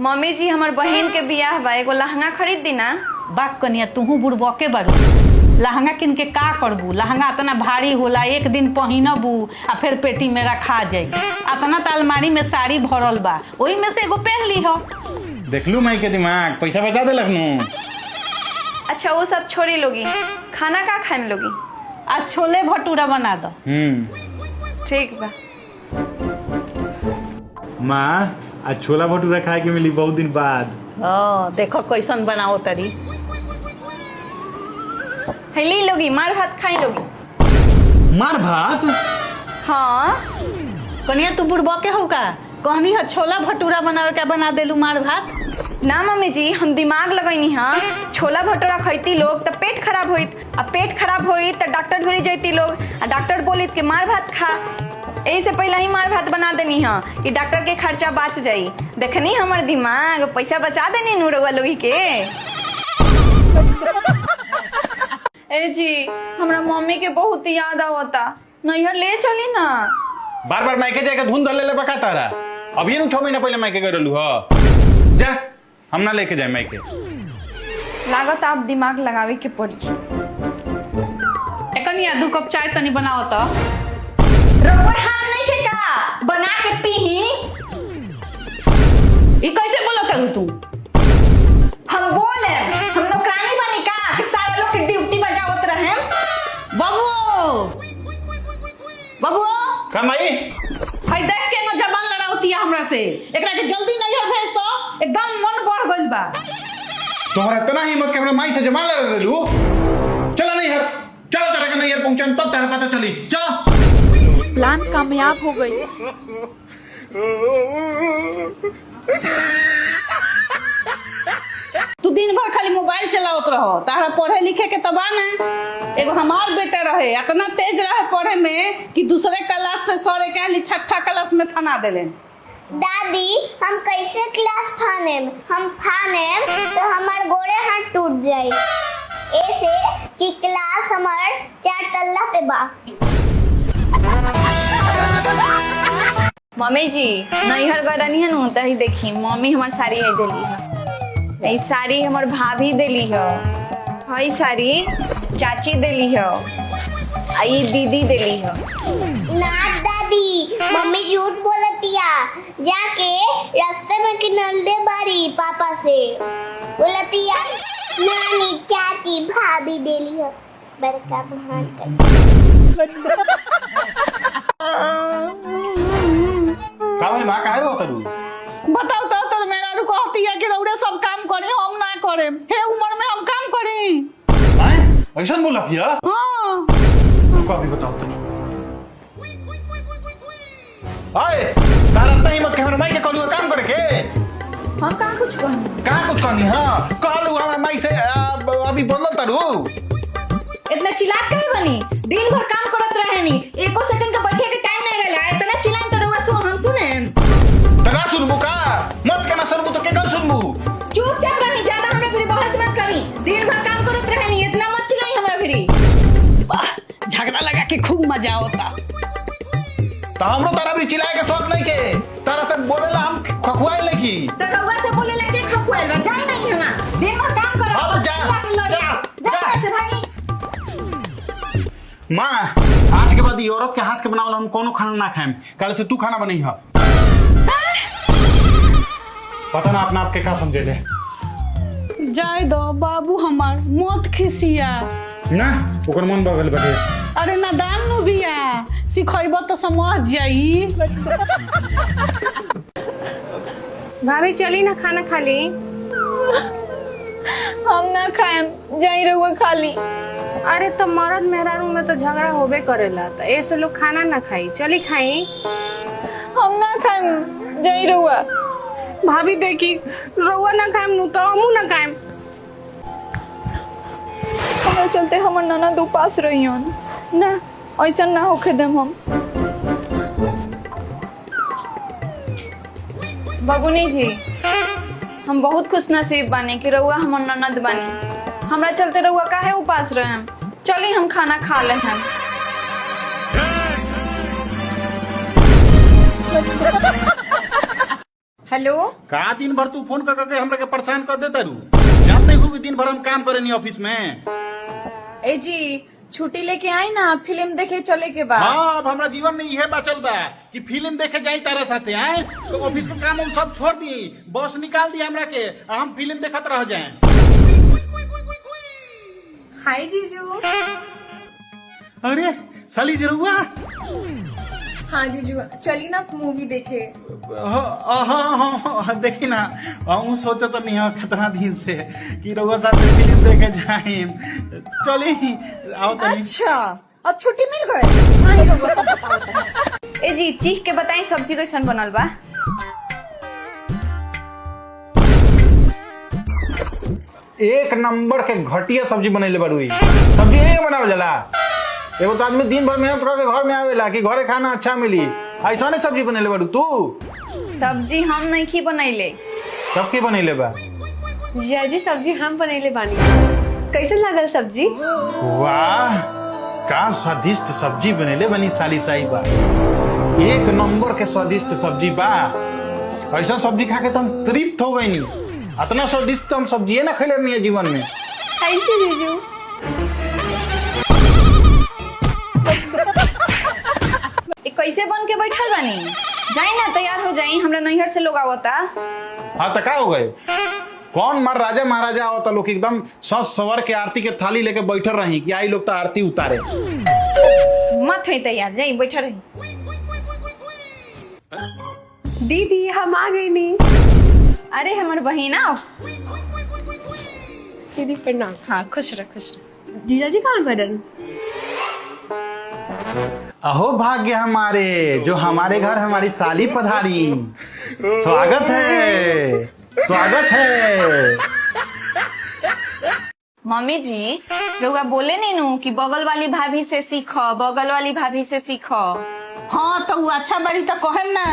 Mummy जी हमार बहन के बियाह बा, एगो लहंगा खरीद दी ना। बाक कनिया तुहू बुड़बके बारू। लहंगा किन के का करबू? लहंगा इतना भारी होला, एक दिन पहिनबू आ फिर पेटी में रखा जाई। इतना तो अलमारी में साड़ी भरल बा, वही में से एगो पहन ली हो। देख लू माई के दिमाग, पैसा बचा दे लखनऊ। अच्छा वो सब छोड़ी लोगी, खाना का खाए में लोगी? आज छोले भटूरा बना दो। ठीक बा। माँ आज छोला भटूरा खाए के मिली बहुत दिन बाद। देखो कैसन बनाओ तरी। हेली लोगी, मार भात खाई लोगी। मार भात? हाँ कनिया तू बुड़बके हो का? कहनी है छोला भटूरा बनावे के, बना देलू मार भात। ना मम्मी जी, हम दिमाग लगैनी हाँ। छोला भटूरा खैती लोग तो पेट खराब होइत, अब पेट खराब होइत तो डॉक्टर ढूंढी जैती लोग, आ डॉक्टर बोलित कि मार भात खा। यही से पहले ही मार भात बना देनी हाँ कि डॉक्टर के खर्चा बच जाई। देखनी हमार दिमाग, पैसा बचा देनी नूरवा लोगी के। ए जी हमरा मम्मी के बहुत याद आवता, नैहर ले चली ना। बार बार मायके जाके धुन धले ले बका तारा। अभी नु 6 महीना पहले मायके गरलू ह। जा हम ना लेके जाए मायके। लागत आप दिमाग लगावे के पड़ी। कनिया 2 कप चाय तनी बनाओ तो। रबर हाथ नहीं के का बना के पीही। ये कैसे बोला करू तू? हम बोले हम नौकरानी बनी का कि सारा लोग की ड्यूटी बजावत रहे। बाबू बाबू का माई? भाई देख के ना जबान लड़ावती है हमरा से। एकरा के जल्दी नैहर भेज तो, एकदम मन बढ़ गइल बा। तोहरा इतना हिम्मत के हमरा माई से जमा लड़ देलू। चलो नहीं यार, चलो तेरा के नहीं यार पहुंचन तब तेरा पता चली। चलो प्लान कामयाब हो गई। तू दिन भर खाली मोबाइल चलावत रहो, तारा पढ़े लिखे के तबा ना। एगो हमार बेटा रहे, इतना तेज रहे पढ़े में कि दूसरे क्लास से सरे के लिए 6ठा क्लास में फना देले। दादी हम कैसे क्लास फानेम? हम फानेम तो हमार गोड़े हाथ टूट जाए। ऐसे कि क्लास हमार 4 तल्ला पे बा। मम्मी जी नैहर गडनी है न, तही देखी मम्मी हमार साड़ी है देली है। यही साड़ी हमार भाभी देली है, हई साड़ी चाची देली है, आई दीदी देली है। ना दादी मम्मी झूठ बोलतिया। जाके रास्ते में किनल दे बारी पापा से बोलतिया नानी चाची भाभी देली है बड़का भान कर। कावल मां काहे रोत रू? बताओ तो मेरा रू कहती है कि रौड़े सब काम करे, हम ना करे। हे उम्र में हम काम करी? हैं ऐसा बोला किया? हां रुको अभी बताओ तो। आए तारा इतना हिम्मत के हमरा माई के कहलू काम करे के? हम कहाँ कुछ कहनी? का कुछ कहनी? हां कहलू हमरा माई से अभी बोलल तारू। इतना चिल्लात काहे बनी? दिन भर काम करत रहेनी, एको सेकंड का बैठे के टाइम नहीं रहला। इतना चिल्लान तो रउआ सो हम सुने। तरा सुनबू का? मत के ना सुनबू तो के कर सुनबू? चुपचाप रही, ज्यादा हमरा फिर बहस मत करी। दिन भर काम करत रहेनी, इतना मत चिल्लाई हमरा फिरी। झगड़ा लगा के खूब मजा होता। तो हमरो तारा भी चिल्लाए के शौक नहीं के। तारा से बोलेला हम खखुआए लेकी। तो रउआ से बोले लगे खपुएल बा, जाई नहीं हमा। दिन भर काम करत। अब जा, जा से भाई। माँ आज के बाद ये औरत के हाथ के बनावल हम कोनो खाना ना खाएम। कल से तू खाना बनई है। पता ना अपना आप के का समझे ले। जाए दो बाबू हमार, मत खिसिया ना ओकर मन बगल बैठे। अरे नादान नु बिया, सिखैबो तो समझ जाई। भाभी चली ना खाना खा ली। हम ना खाएम, जाई रउआ खाली। अरे तो मर्द मेहरारू में तो झगड़ा होबे करेला, तो ऐसे लोग खाना ना खाई। चली खाई। हम ना खाएम, जाई रउआ। भाभी देखी रउआ ना खाएम नु तो हमू ना खाएम। हमरा चलते हमर ननद उपास रहियन ना, ऐसा ना होखे देम हम। बबुनी जी हम बहुत खुश नसीब बानी कि रउआ हमर ननद बानी। हमरा चलते रउआ काहे उपास रहेम? चली हम खाना खा ले हम। हेलो। का दिन भर तू फोन कर करके हमरा के परेशान कर देता रू? जानते हो कि दिन भर हम काम करे नहीं ऑफिस में। ए जी छुट्टी लेके आई ना, फिल्म देखे चले के बाद। हाँ, अब हमरा जीवन में यह बचल बा कि फिल्म देखे जाई तारा साथे आए तो ऑफिस के काम हम सब छोड़ दिए, बॉस निकाल दिया हमरा के, हम फिल्म देखत रह जाए। हाय जीजू। अरे साली जरुआ। हाँ जीजू चली ना मूवी देखे। हाँ देखी ना, हम सोचा तो नहीं कितना दिन से कि रउआ साथ फिल्म देखे जाए। चली आओ तो। अच्छा अब छुट्टी मिल गए। ए जी चीख के बताई सब्जी कैसन बनल बा। एक नंबर के घटिया सब्जी बनैले बारू। सब्जी नहीं बनावल जाला। एगो तो आदमी दिन भर मेहनत करके घर में आवेला कि घरे खाना अच्छा मिली, ऐसा नहीं सब्जी बनैले बारू तू। सब्जी हम नहीं की बनैले। कब के बनैले बा? जिया जी सब्जी हम बनैले बानी। कैसे लागल सब्जी? वाह का स्वादिष्ट सब्जी बनैले बनी साली साई बा। एक नंबर के स्वादिष्ट सब्जी बा। ऐसा सब्जी खा के तो हम तृप्त हो गई नहीं। इतना स्वादिष्ट तो हम सब्जी ना खैले नहीं है जीवन में। कैसे जीजू? कैसे बन के बैठल बानी? जाई ना तैयार हो जाई, हमरा नैहर से लोग आवता। हाँ तो का हो गए? कौन मार राजा महाराजा आवता लोग एकदम सस सवर के आरती के थाली लेके बैठल रही कि आई लोग तो आरती उतारे। मत है तैयार, जाई बैठल रही। दीदी हम आ गई नी। अरे हमर बहिन आओ। दीदी प्रणाम। हाँ खुश रह खुश रह। जीजा जी कहाँ गए? अहो भाग्य हमारे जो हमारे घर हमारी साली पधारी। स्वागत है स्वागत है। मम्मी जी रउआ बोले नहीं नू कि बगल वाली भाभी से सीखो, बगल वाली भाभी से सीखो। हाँ तो अच्छा बड़ी तो कहे ना,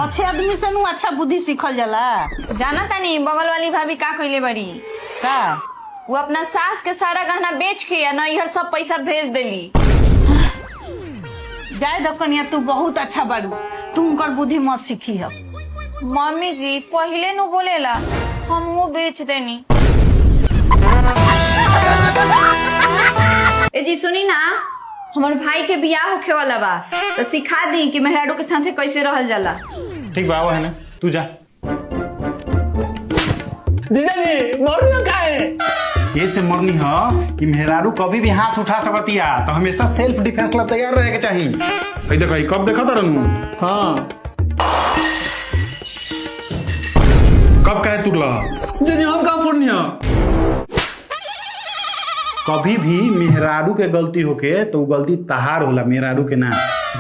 अच्छे आदमी से नु अच्छा बुद्धि सीखल जाला। जाना तानी बगल वाली भाभी का कइले बड़ी का? वो अपना सास के सारा गहना बेच के या नैहर सब पैसा भेज देली। जाए दो कनिया, तू बहुत अच्छा बाड़ू, तू उनकर बुद्धि मत सीखी है। मम्मी जी पहले नु बोलेला, हम वो बेच देनी। ए जी सुनी ना, हमार भाई के बियाह होखे वाला बा, तो सिखा दी कि मेहरारू के साथे कैसे रहल जाला। ठीक बा, वो है ना, तू जा। जीजा जी मरनी का है? ये से मरनी है कि मेहरारू कभी भी हाथ उठा सकतिया, तो हमेशा सेल्फ डिफेंस ला तैयार रहे के चाहिए। कहीं देखो कब देखा था रनू? हाँ कब कहे तुरला? जीजा जी हम कहाँ पूर्णिया? कभी भी मेहरारू के गलती होके तो गलती तहार होला, मेहरारू के ना।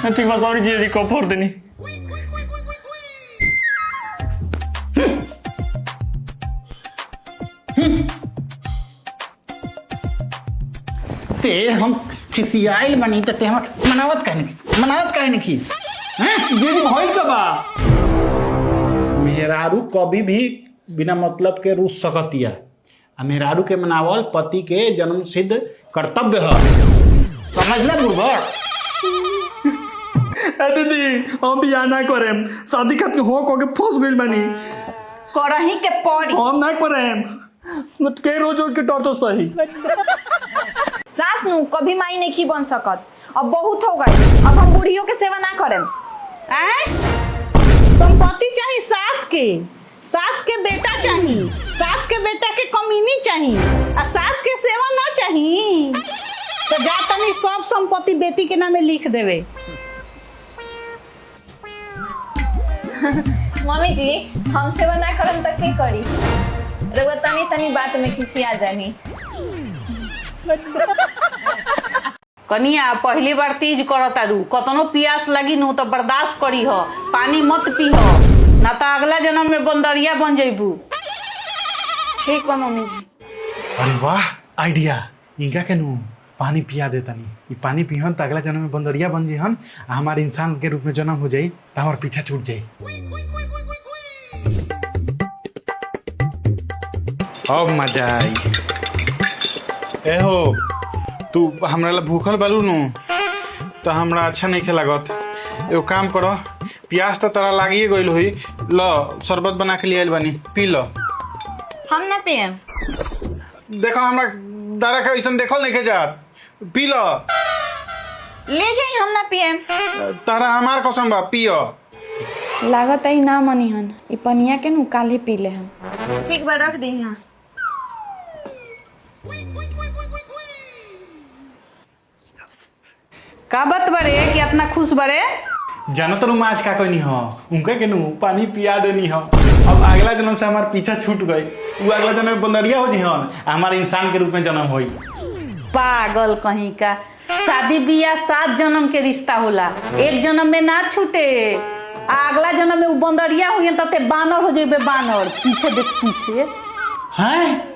ठीक बा सॉरी जीजा जी, कब फोड़ देनी? ते हम खिसियाइल बनी ते हम मनावत काहे नहीं खींच? जीजा जी भइल का बा? मेहरारू कभी भी बिना मतलब के रूस सकतिया, आ मेहरारू के मनावल पति के जन्म सिद्ध कर्तव्य है। समझला बुढ़बड़? दीदी हम बियाह ना करेम, शादी खातिर हो के फंस गइल बानी। करही के पड़ी। हम ना करेम, मत के रोज रोज के टॉर्चर सही। सास नु कभी माई नहीं बन सकत, अब बहुत हो गई, अब हम बूढ़ियों के सेवा ना करें। संपत्ति चाहिए सास के बेटा चाहिए, सास के बेटा के कमीनी चाहिए, आ सास के सेवा ना चाहिए। तो जा तनी सब संपत्ति बेटी के नामे लिख देवे। मम्मी जी हम सेवा ना करम तो की करी? रउआ तनी तनी बात में खिसिया जानी। कनिया पहली बार तीज करता रू, कतनो प्यास लगी नु तो बर्दाश्त करी हो, पानी मत पी हो, ना तो अगला जन्म में बंदरिया बन जेबू। ठीक बा मम्मी जी। अरे वाह आइडिया, इनका के नु पानी पिया देता नहीं, ये पानी पिहन तो अगला जन्म में बंदरिया बन जेहन, हमारे इंसान के रूप में जन्म हो जाई तो हमारे पीछा छूट जाई। अब मजा आई। ए हो तू हमरा ला भूखल बालू नु तो हमरा अच्छा नहीं लागत। एगो काम करो, प्यास तो तोरा लागिए गइल होई, लो शरबत बना के लिए आइल बनी, पी लो। हम ना पियम। देखो हमरा दारा के ऐसा देखल नहीं के जात, पी लो। ले जाई, हम ना पियम। तारा हमार कसम बा, पियो। लागत है ना मनी हन, ई पनिया के नु काले पी ले हम। ठीक बा, रख दी यहाँ। का बात बड़े कि इतना खुश बड़े? जानत रहूं आज का कोई नहीं हो, उनके के नु पानी पिया देनी हो। अब अगला जन्म से हमार पीछा छूट गई, वो अगला जन्म में बंदरिया हो जी हन, हमार इंसान के रूप में जन्म होई। पागल कहीं का, शादी बियाह 7 जन्म के रिश्ता होला, एक जन्म में ना छूटे। अगला जन्म में वो बंदरिया हुई तते बानर हो जेबे, बानर। पीछे देख, पीछे हैं